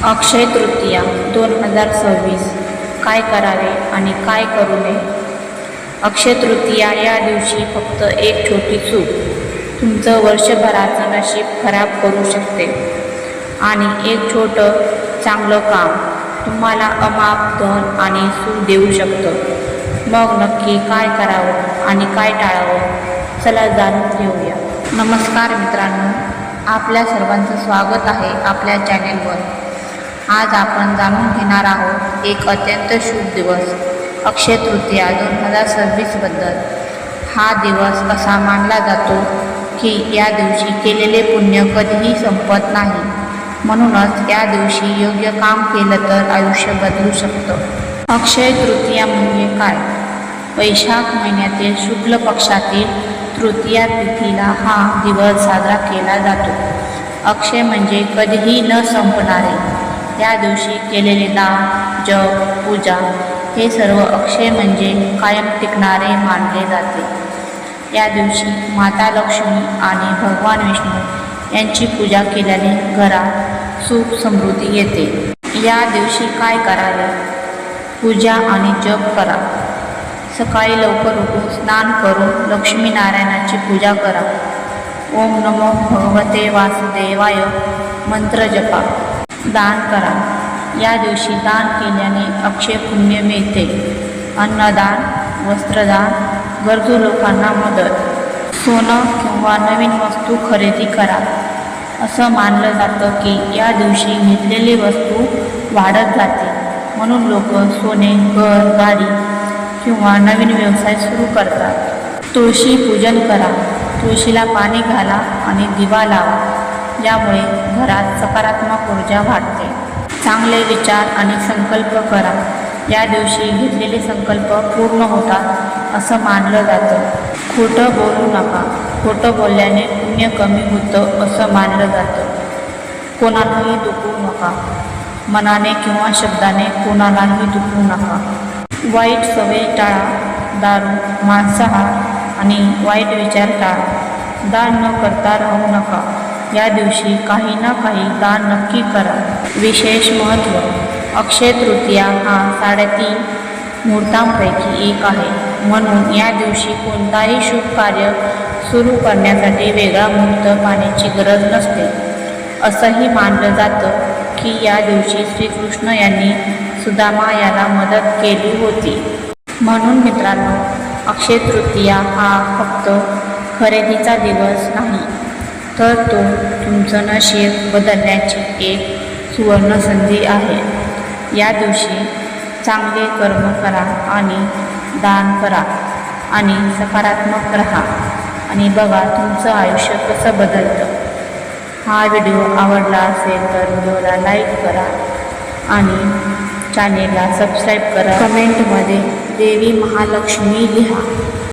अक्षय तृतीया 2026 काय करावे आणि काय करू नये. अक्षय तृतीया या दिवशी फक्त एक छोटी चूक तुमचं वर्षभराचं नशीब खराब करू शकते आणि एक छोटं चांगलं काम तुम्हाला अमाप धन आणि सुख देऊ शकतं. मग नक्की काय करावं आणि काय टाळावं, चला जाणून घेऊया. नमस्कार मित्रांनो, आपल्या सर्वांचं स्वागत आहे आपल्या चॅनेलवर. आज आपण जाणून घेणार आहोत एक अत्यंत शुभ दिवस अक्षय तृतीया 2026 बद्दल. हा दिवस असा मानला जातो की या दिवशी केलेले पुण्य कधीही संपत नाही. म्हणूनच या दिवशी योग्य काम केलं तर आयुष्य बदलू शकतं. अक्षय तृतीया म्हणजे काय? वैशाख महिन्यातील शुक्ल पक्षातील तृतीया तिथीला हा दिवस साजरा केला जातो. अक्षय म्हणजे कधीही न संपणारे. या दिवशी केलेले दान, जप, पूजा हे सर्व अक्षय म्हणजे कायम टिकणारे मानले जाते. या दिवशी माता लक्ष्मी आणि भगवान विष्णू यांची पूजा केल्याने घरात सुख समृद्धी येते. या दिवशी काय करावे? पूजा आणि जप करा. सकाळी लवकर उठून स्नान करून लक्ष्मीनारायणाची पूजा करा. ओम नमो भगवते वासुदेवाय मंत्र जपा. दान करा. या दिवशी दान केल्याने अक्षय पुण्य मिळते. अन्नदान, वस्त्रदान, गरजू लोकांना मदत, सोनं किंवा नवीन वस्तू खरेदी करा. असं मानलं जातं की या दिवशी घेतलेली वस्तू वाढत जाते. म्हणून लोक सोने, घर, गाडी किंवा नवीन व्यवसाय सुरू करतात. तुळशी पूजन करा. तुळशीला पाणी घाला आणि दिवा लावा. यामुळे घरात सकारात्मक ऊर्जा वाढते. चांगले विचार आणि संकल्प करा. या दिवशी घेतलेले संकल्प पूर्ण होतात असं मानलं जातं. खोटं बोलू नका. खोटं बोलल्याने पुण्य कमी होतं असं मानलं जातं. कोणालाही दुखवू नका. मनाने किंवा शब्दाने कोणालाही दुखवू नका. वाईट सवयी टाळा. दारू, मांसाहार आणि वाईट विचार टाळा. दान न करता राहू नका. या दिवशी काही ना काही दान नक्की करा. विशेष महत्त्व: अक्षय तृतीया हा 3.5 मुहूर्तांपैकी एक आहे. म्हणून या दिवशी कोणताही शुभ कार्य सुरू करण्यासाठी वेगळा मुहूर्त पाहण्याची गरज नसते. असंही मानलं जातं की या दिवशी श्रीकृष्ण यांनी सुदामा याला मदत केली होती. म्हणून मित्रांनो, अक्षय तृतीया हा फक्त खरेदीचा दिवस नाही, तर तो तुमचं नशीब बदलण्याची एक सुवर्ण संधी आहे. या दिवशी चांगले कर्म करा आणि दान करा आणि सकारात्मक राहा आणि बघा तुमचं आयुष्य कसं बदलतं. हा व्हिडिओ आवडला असेल तर व्हिडिओला लाईक करा आणि चॅनेलला सबस्क्राईब करा. कमेंटमध्ये देवी महालक्ष्मी लिहा.